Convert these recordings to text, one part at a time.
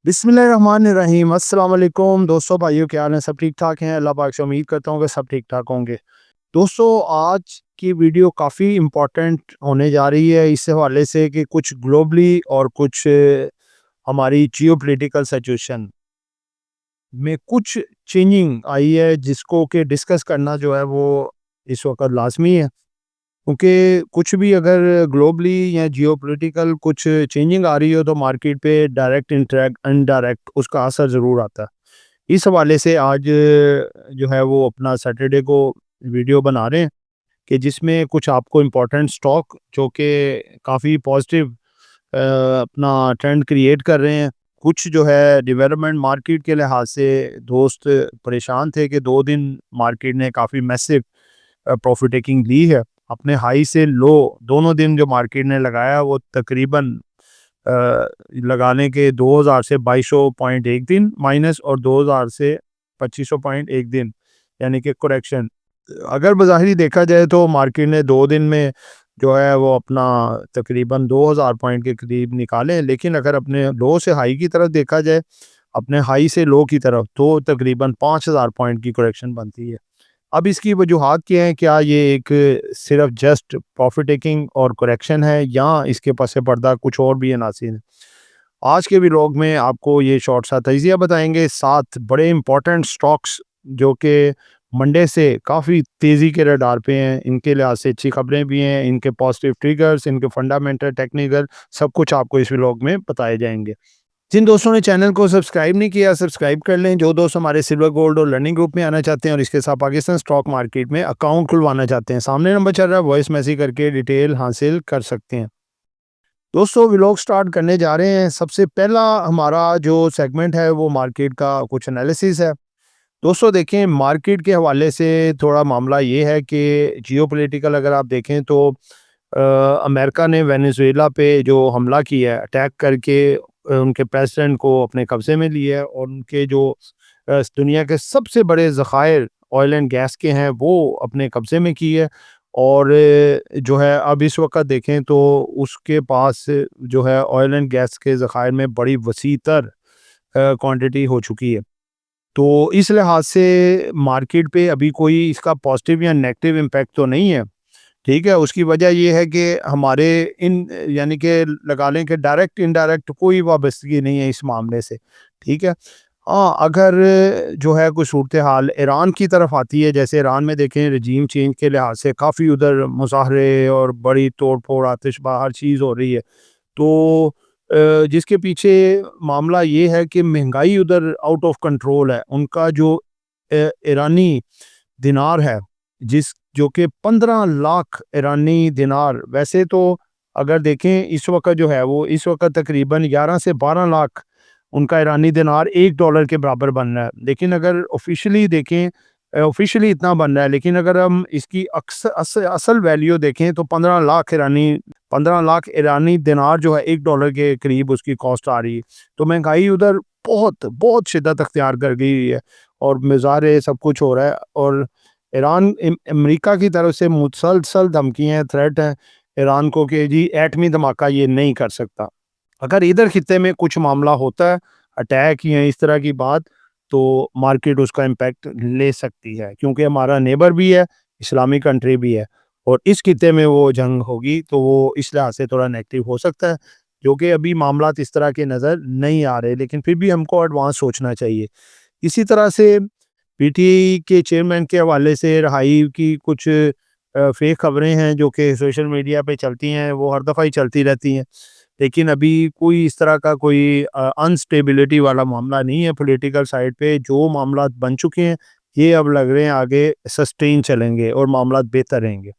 बिस्मिल्लाहिर्रहमानिर्रहीम। अस्सलाम वालेकुम दोस्तों, भाइयों, क्या हाल है? सब ठीक ठाक हैं? अल्लाह पाक से उम्मीद करता हूँ कि सब ठीक ठाक होंगे। दोस्तों, आज की वीडियो काफ़ी इम्पोर्टेंट होने जा रही है इस हवाले से कि कुछ ग्लोबली और कुछ हमारी जियोपॉलिटिकल सिचुएशन में कुछ चेंजिंग आई है, जिसको कि डिस्कस करना जो है वो इस वक्त लाजमी है। क्योंकि कुछ भी अगर ग्लोबली या जियोपॉलिटिकल कुछ चेंजिंग आ रही हो तो मार्केट पे डायरेक्ट इंटरेक्ट इनडायरेक्ट उसका असर ज़रूर आता है। इस हवाले से आज जो है वो अपना सैटरडे को वीडियो बना रहे हैं कि जिसमें कुछ आपको इम्पोर्टेंट स्टॉक जो कि काफ़ी पॉजिटिव अपना ट्रेंड क्रिएट कर रहे हैं। कुछ जो है डेवलपमेंट मार्केट के लिहाज से दोस्त परेशान थे कि 2 दिन मार्केट ने काफ़ी मैसिव प्रॉफिट टेकिंग ली है। अपने हाई से लो दोनों दिन जो मार्केट ने लगाया वो तकरीबन लगाने के 2000 से 2200 पॉइंट एक दिन माइनस और 2000 से 2500 पॉइंट एक दिन, यानी कि करेक्शन। अगर बज़ाहिरी देखा जाए तो मार्केट ने 2 दिन में जो है वो अपना तकरीबन 2000 पॉइंट के करीब निकाले, लेकिन अगर अपने लो से हाई की तरफ देखा जाए, अपने हाई से लो की तरफ, तो तकरीबन 5000 पॉइंट की करेक्शन बनती है। अब इसकी वजूहात क्या हैं? क्या ये एक सिर्फ जस्ट प्रॉफिट टेकिंग और करेक्शन है या इसके पस पर्दा कुछ और भी अनासिर हैं? आज के व्लॉग में आपको ये शॉर्ट सा तजिया बताएंगे, 7 बड़े इंपॉर्टेंट स्टॉक्स जो कि मंडे से काफ़ी तेज़ी के रडार पे हैं। इनके लिहाज से अच्छी खबरें भी हैं, इनके पॉजिटिव ट्रिगर्स, इनके फंडामेंटल, टेक्निकल, सब कुछ आपको इस व्लॉग में बताए जाएंगे। जिन दोस्तों ने चैनल को सब्सक्राइब नहीं किया, सब्सक्राइब कर लें। जो दोस्त हमारे सिल्वर गोल्ड और लर्निंग ग्रुप में आना चाहते हैं और इसके साथ पाकिस्तान स्टॉक मार्केट में अकाउंट खुलवाना चाहते हैं, सामने नंबर चल रहा है, वॉइस मैसेज करके डिटेल हासिल कर सकते हैं। दोस्तों, व्लॉग स्टार्ट करने जा रहे हैं। सबसे पहला हमारा जो सेगमेंट है वो मार्केट का कुछ एनालिसिस है। दोस्तों देखें, मार्केट के हवाले से थोड़ा मामला ये है कि जियोपॉलिटिकल अगर आप देखें तो अमेरिका ने वेनेजुएला पे जो हमला किया है, अटैक करके उनके प्रेसिडेंट को अपने कब्ज़े में लिया है और उनके जो दुनिया के सबसे बड़े ज़खायर ऑयल एंड गैस के हैं वो अपने कब्ज़े में किए है। और जो है अब इस वक्त देखें तो उसके पास जो है ऑयल एंड गैस के ज़खायर में बड़ी वसी तर क्वांटिटी हो चुकी है। तो इस लिहाज से मार्केट पे अभी कोई इसका पॉजिटिव या नेगेटिव इम्पैक्ट तो नहीं है। ठीक है, उसकी वजह ये है कि हमारे इन यानी कि लगा लें कि डायरेक्ट इनडायरेक्ट कोई वाबस्तगी नहीं है इस मामले से। ठीक है। हाँ, अगर जो है कोई सूरत हाल ईरान की तरफ आती है, जैसे ईरान में देखें रजीम चेंज के लिहाज से काफ़ी उधर मुज़ाहरे और बड़ी तोड़ फोड़ आतिशबाज़ी हर चीज़ हो रही है। तो जिसके पीछे मामला ये है कि महंगाई उधर आउट ऑफ कंट्रोल है। उनका जो ईरानी दिनार है, जिस जो कि 15 लाख ईरानी दिनार, वैसे तो अगर देखें इस वक्त जो है वो इस वक्त तकरीबन 11 से 12 लाख उनका ईरानी दिनार $1 के बराबर बन रहा है। लेकिन अगर ऑफिशियली देखें, ऑफिशियली इतना बन रहा है, लेकिन अगर हम इसकी असल वैल्यू देखें तो 15 लाख ईरानी दिनार जो है $1 के करीब उसकी कॉस्ट आ रही है। तो महंगाई उधर बहुत बहुत शिद्दत अख्तियार कर गई है और मुज़ाहरे सब कुछ हो रहा है। और ईरान अमेरिका की तरफ से मुसलसल धमकियाँ थ्रेट हैं ईरान को कि जी एटमी धमाका ये नहीं कर सकता। अगर इधर खित्ते में कुछ मामला होता है, अटैक या इस तरह की बात, तो मार्केट उसका इम्पैक्ट ले सकती है, क्योंकि हमारा नेबर भी है, इस्लामिक कंट्री भी है और इस खित्ते में वो जंग होगी तो वो इस लिहाज से थोड़ा नेगेटिव हो सकता है, जो कि अभी मामलात इस तरह के नज़र नहीं आ रहे, लेकिन फिर भी हमको एडवांस सोचना चाहिए। इसी तरह से पीटीआई के चेयरमैन के हवाले से रहाई की कुछ फेक खबरें हैं जो कि सोशल मीडिया पे चलती हैं, वो हर दफ़ा ही चलती रहती हैं। लेकिन अभी कोई इस तरह का कोई अनस्टेबिलिटी वाला मामला नहीं है पॉलिटिकल साइड पे। जो मामलात बन चुके हैं, ये अब लग रहे हैं आगे सस्टेन चलेंगे और मामलात बेहतर रहेंगे।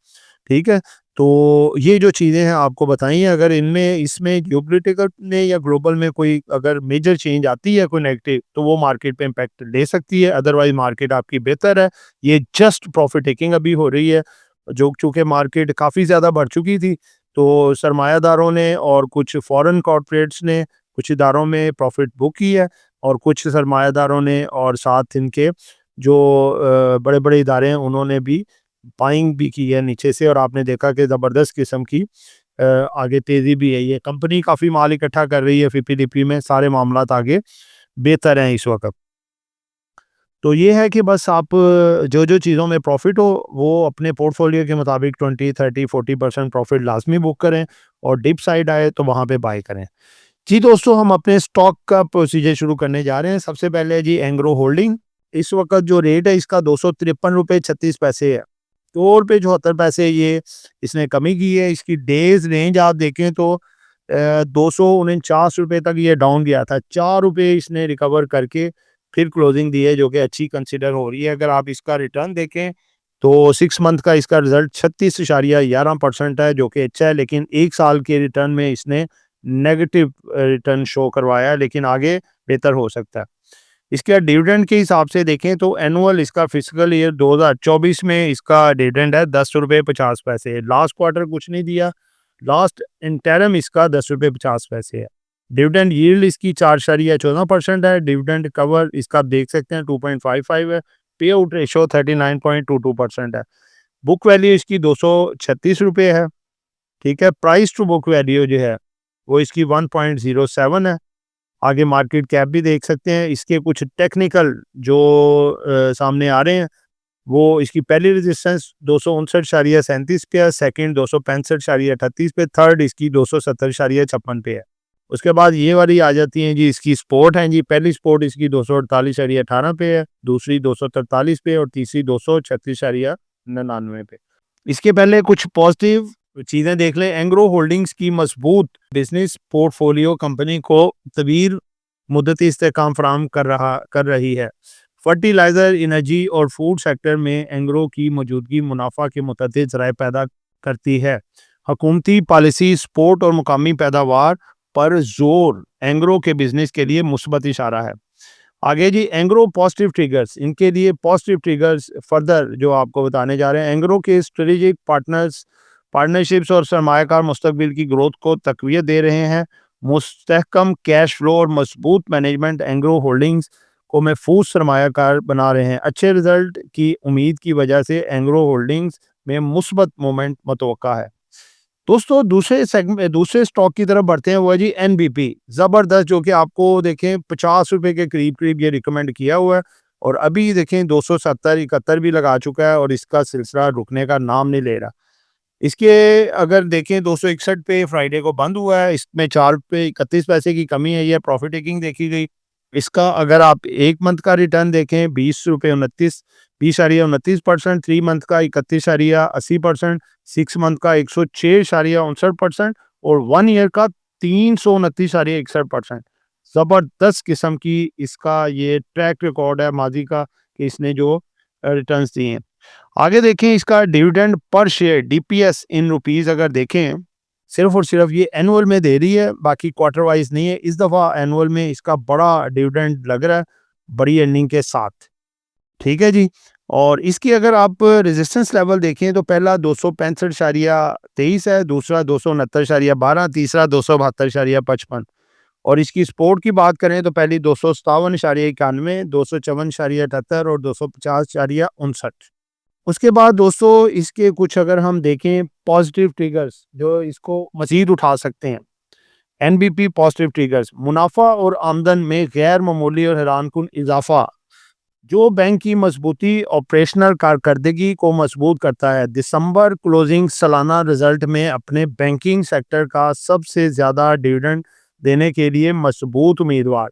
ठीक है? तो ये जो चीज़ें हैं आपको बताई हैं, अगर इनमें इसमें जियोपॉलिटिकल में या ग्लोबल में कोई अगर मेजर चेंज आती है कोई नेगेटिव, तो वो मार्केट पे इम्पैक्ट ले सकती है, अदरवाइज़ मार्केट आपकी बेहतर है। ये जस्ट प्रॉफिट टेकिंग अभी हो रही है, जो चूँकि मार्केट काफ़ी ज़्यादा बढ़ चुकी थी, तो सरमायादारों ने और कुछ फॉरेन कॉर्पोरेट्स ने कुछ इदारों में प्रॉफिट बुक की है और कुछ सरमायादारों ने और साथ इनके जो बड़े-बड़े इदारे हैं उन्होंने भी बाइंग भी की है नीचे से, और आपने देखा कि ज़बरदस्त किस्म की आगे तेज़ी भी है। ये कंपनी काफ़ी माल इकट्ठा कर रही है FIPPIDP में, सारे मामलात आगे बेहतर हैं इस वक़्त। तो ये है कि बस आप जो चीज़ों में प्रॉफ़िट हो वो अपने पोर्टफोलियो के मुताबिक 20, 30, 40% प्रॉफ़िट लाज़मी बुक करें और डिप साइड आए तो वहाँ पे बाय करें। जी दोस्तों, हम अपने स्टॉक का प्रोसीजर शुरू करने जा रहे हैं। सबसे पहले जी एंग्रो होल्डिंग। इस वक़्त जो रेट है इसका ₹253.36 है। ₹2.74 ये इसने कमी की है। इसकी डेज़ रेंज आप देखें तो ₹249 तक ये डाउन गया था। ₹4 इसने रिकवर करके फिर क्लोजिंग दी है, जो कि अच्छी कंसिडर हो रही है। अगर आप इसका रिटर्न देखें तो 6 मंथ का इसका रिज़ल्ट 36.11% है, जो कि अच्छा है, लेकिन 1 साल के रिटर्न में इसने नेगेटिव रिटर्न शो करवाया है, लेकिन आगे बेहतर हो सकता है। इसके डिविडेंड के हिसाब से देखें तो एनुअल इसका फिस्कल ईयर 2024 में इसका डिविडेंड है ₹10.50। लास्ट क्वार्टर कुछ नहीं दिया, लास्ट इंटरिम इसका ₹10.50 है। डिविडेंड यील्ड इसकी 4.14% है। डिविडेंड कवर इसका देख सकते हैं 2.55 है। पे आउट रेशो 39.22% है। बुक वैल्यू इसकी ₹236 है। ठीक है, प्राइस टू बुक वैल्यू जो है वो इसकी 1.07 है। आगे मार्केट कैप भी देख सकते हैं। इसके कुछ टेक्निकल जो सामने आ रहे हैं, वो इसकी पहली रेजिस्टेंस 259.37 पे है, सेकंड 265.38 पे, थर्ड इसकी 270.56 पे है। उसके बाद ये वाली आ जाती हैं जी, इसकी सपोर्ट हैं जी। पहली सपोर्ट इसकी 248.18 पे है, दूसरी 243 पे और तीसरी 236.99 पे। इसके पहले कुछ पॉजिटिव चीज़ें देख लें। एंग्रो होल्डिंग्स की मजबूत बिजनेस पोर्टफोलियो कंपनी को तवील मुद्दती इस्तेहकाम फराहम कर रही है। फर्टिलाइज़र, एनर्जी और फूड सेक्टर में एंग्रो की मौजूदगी मुनाफा के मुतअद्दिद ज़राए पैदा करती है। हुकूमती पॉलिसी, सपोर्ट और मुकामी पैदावार पर जोर एंग्रो के बिजनेस के लिए मुस्बत इशारा है। आगे जी एंग्रो पॉजिटिव ट्रिगर्स, इनके लिए पॉजिटिव ट्रिगर्स फर्दर जो आपको बताने जा रहे हैं। एंग्रो के स्ट्रेटेजिक पार्टनरशिप्स और सरमायाकार मुस्तकबिल की ग्रोथ को तकवीत दे रहे हैं। मुस्तहकम कैश फ्लो और मजबूत मैनेजमेंट एंग्रो होल्डिंग्स को महफूज सरमायाकार बना रहे हैं। अच्छे रिजल्ट की उम्मीद की वजह से एंग्रो होल्डिंग्स में मुस्बत मोमेंट मतवक्का है। दोस्तों, दूसरे स्टॉक की तरफ बढ़ते हैं, वो है जी NBP ज़बरदस्त, जो कि आपको देखें ₹50 के करीब करीब ये रिकमेंड किया हुआ है और अभी देखें 270-71 भी लगा चुका है और इसका सिलसिला रुकने का नाम नहीं ले रहा। इसके अगर देखें 261 पे फ्राइडे को बंद हुआ है, इसमें ₹4.31 की कमी है, यह प्रॉफिट टेकिंग देखी गई। इसका अगर आप 1 मंथ का रिटर्न देखें ₹20.29%, 3 मंथ का 31.80%, 6 मंथ का 106.59% और 1 ईयर का 329.61%। ज़बरदस्त किस्म की इसका ये ट्रैक रिकॉर्ड है माजी का कि इसने जो रिटर्न्स दिए हैं। आगे देखें इसका डिविडेंड पर शेयर DPS इन रुपीस अगर देखें, सिर्फ और सिर्फ ये एनुअल में दे रही है, बाकी क्वार्टर वाइज नहीं है। इस दफ़ा एनुअल में इसका बड़ा डिविडेंड लग रहा है, बड़ी अर्निंग के साथ। ठीक है जी। और इसकी अगर आप रेजिस्टेंस लेवल देखें तो पहला 265.23 है, दूसरा 269.12, तीसरा 272.55 और इसकी सपोर्ट की बात करें तो पहली 257.91, 254.78 और 250.59। उसके बाद दोस्तों इसके कुछ अगर हम देखें पॉजिटिव ट्रिगर्स जो इसको मज़ीद उठा सकते हैं। NBP पॉजिटिव ट्रिगर्स, मुनाफा और आमदन में गैर मामूली और हैरानकुन इजाफा, जो बैंक की मजबूती ऑपरेशनल कारकर्दगी को मजबूत करता है। दिसंबर क्लोजिंग सालाना रिजल्ट में अपने बैंकिंग सेक्टर का सबसे ज़्यादा डिविडेंड देने के लिए मजबूत उम्मीदवार।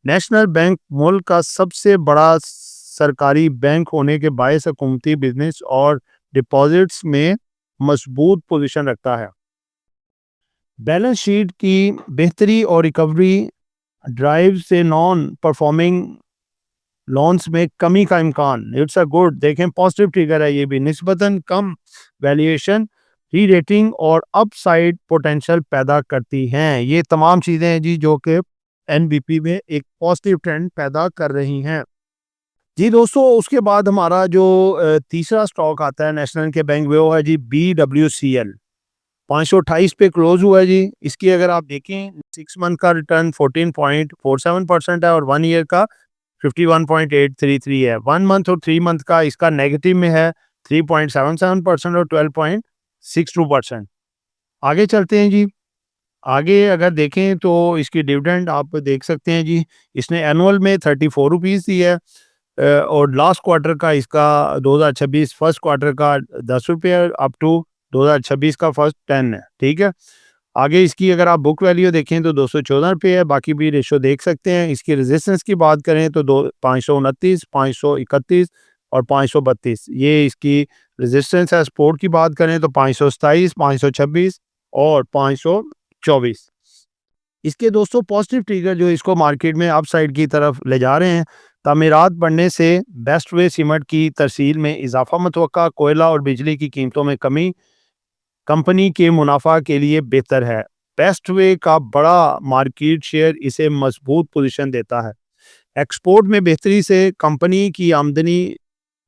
नेशनल बैंक मुल्क का सबसे बड़ा सरकारी बैंक होने के बायस हुकूमती बिजनेस और डिपॉजिट्स में मजबूत पोजीशन रखता है। बैलेंस शीट की बेहतरी और रिकवरी ड्राइव से नॉन परफॉर्मिंग लोन्स में कमी का इम्कान। इट्स अ गुड, देखें पॉजिटिव ट्रिगर है ये भी। निस्बतन कम वैल्यूएशन री रेटिंग और अपसाइड पोटेंशियल पैदा करती हैं। ये तमाम चीज़ें हैं जी जो कि NBP में एक पॉजिटिव ट्रेंड पैदा कर रही हैं। जी दोस्तों, उसके बाद हमारा जो तीसरा स्टॉक आता है नेशनल के बैंक, वो है जी BWCL। 528 पे क्लोज हुआ है जी। इसकी अगर आप देखें 6 मंथ का रिटर्न 14.47% है और 1 ईयर का 51.833 है। 1 मंथ और 3 मंथ का इसका नेगेटिव में है 3.77% और 12.62%। आगे चलते हैं जी। आगे अगर देखें तो इसकी डिविडेंड आप देख सकते हैं जी। इसने एनुअल में 34 रुपीज़ दी है और लास्ट क्वार्टर का इसका 2026 फर्स्ट क्वार्टर का 10 रुपये अप टू 2026 का फर्स्ट 10 है, ठीक है। आगे इसकी अगर आप बुक वैल्यू देखें तो 214 रुपये है, बाकी भी रेशो देख सकते हैं। इसकी रेजिस्टेंस की बात करें तो 529, 531 और 532 ये इसकी रेजिस्टेंस है। सपोर्ट की बात करें तो 527, 526 और 524। इसके दोस्तों पॉजिटिव ट्रिगर जो इसको मार्केट में अपसाइड की तरफ ले जा रहे हैं, तामीरात बढ़ने से बेस्ट वे सीमेंट की तरसील में इजाफा मुतवक्का, कोयला और बिजली की कीमतों में कमी कंपनी के मुनाफा के लिए बेहतर है। बेस्ट वे का बड़ा मार्केट शेयर इसे मजबूत पोजीशन देता है। एक्सपोर्ट में बेहतरी से कंपनी की आमदनी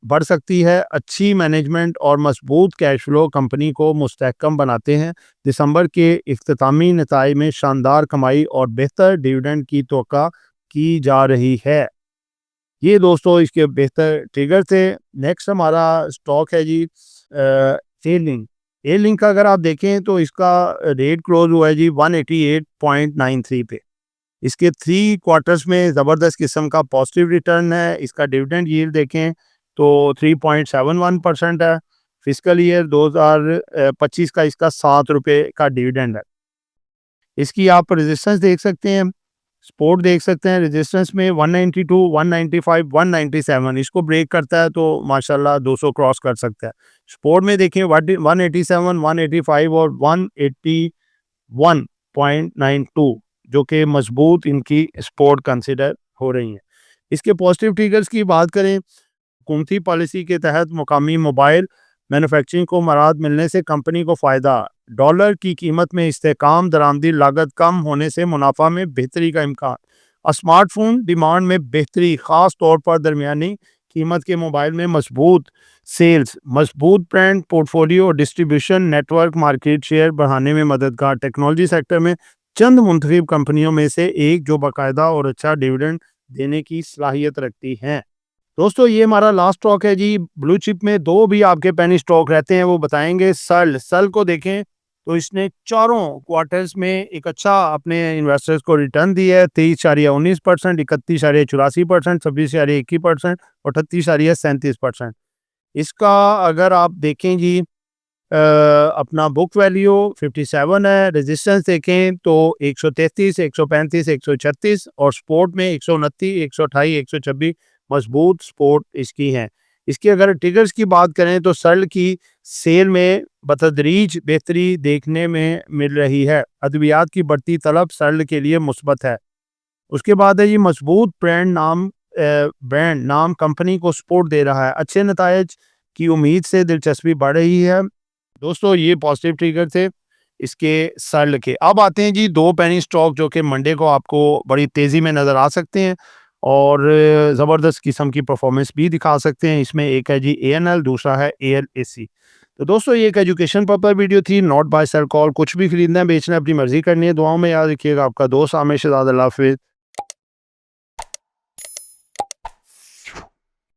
बढ़ सकती है। अच्छी मैनेजमेंट और मजबूत कैश फ्लो कंपनी को मुस्तहकम बनाते हैं। दिसंबर के इख्तितामी नताए में शानदार कमाई और बेहतर डिविडेंड की तवक्का की जा रही है। ये दोस्तों इसके बेहतर ट्रिगर थे। नेक्स्ट हमारा स्टॉक है जी एयरलिंक। एयरलिंक का अगर आप देखें तो इसका रेट क्लोज हुआ है जी 188.93 पे। इसके 3 क्वार्टर्स में ज़बरदस्त किस्म का पॉजिटिव रिटर्न है। इसका डिविडेंड यील्ड देखें तो 3.71% है। फिस्कल ईयर 2025 का इसका 7 रुपये का डिविडेंड है। इसकी आप रेजिस्टेंस देख सकते हैं, सपोर्ट देख सकते हैं। रेजिस्टेंस में 192, 195, 197 इसको ब्रेक करता है तो माशाल्लाह 200 क्रॉस कर सकता है। सपोर्ट में देखिए 187, 185 और 181.92 जो कि मजबूत इनकी सपोर्ट कंसिडर हो रही हैं। इसके पॉजिटिव ट्रिगर्स की बात करें, हुकूमती पॉलिसी के तहत मुकामी मोबाइल मैन्युफैक्चरिंग को मराद मिलने से कंपनी को फ़ायदा। डॉलर की कीमत में इस्तेकाम, दरामदी लागत कम होने से मुनाफा में बेहतरी का इम्कान। स्मार्टफोन डिमांड में बेहतरी, ख़ास तौर पर दरमियानी कीमत के मोबाइल में मजबूत सेल्स, मजबूत ब्रांड पोर्टफोलियो और डिस्ट्रीब्यूशन नेटवर्क मार्केट शेयर बढ़ाने में मददगार। टेक्नोलॉजी सेक्टर में चंद मुंतखब कंपनियों में से एक जो बाकायदा और अच्छा डिविडेंड देने की सलाहियत रखती हैं। दोस्तों ये हमारा लास्ट स्टॉक है जी। ब्लू चिप में 2 भी आपके पेनी स्टॉक रहते हैं, वो बताएंगे। सल को देखें तो इसने चारों क्वार्टर्स में एक अच्छा अपने इन्वेस्टर्स को रिटर्न दिया है। 23.19%, 31.84%, 26.21% और 38.37%। इसका अगर आप देखें जी अपना बुक वैल्यू 57 है। रेजिस्टेंस देखें तो 133, 135, 136 और सपोर्ट में 129, 128, 126 मजबूत सपोर्ट इसकी हैं। इसके अगर ट्रिगर्स की बात करें तो सर्ल की सेल में बतदरीज बेहतरी देखने में मिल रही है। अद्वियात की बढ़ती तलब सर्ल के लिए मुस्बत है। उसके बाद है ये मजबूत ब्रांड नाम कंपनी को सपोर्ट दे रहा है। अच्छे नतायज की उम्मीद से दिलचस्पी बढ़ रही है। दोस्तों ये पॉजिटिव ट्रिगर थे इसके सर्ल के। अब आते हैं जी 2 पेनी स्टॉक जो कि मंडे को आपको बड़ी तेज़ी में नज़र आ सकते हैं और ज़बरदस्त किस्म की परफॉर्मेंस भी दिखा सकते हैं। इसमें एक है जी ANL, दूसरा है ALAC। तो दोस्तों ये एक एजुकेशन पर्पस वीडियो थी, नॉट बाय सेल कॉल। कुछ भी खरीदना है बेचना है अपनी मर्जी करनी है। दुआओं में याद रखिएगा। आपका दोस्त आमिर शहजाद। अल्लाह हाफिज़।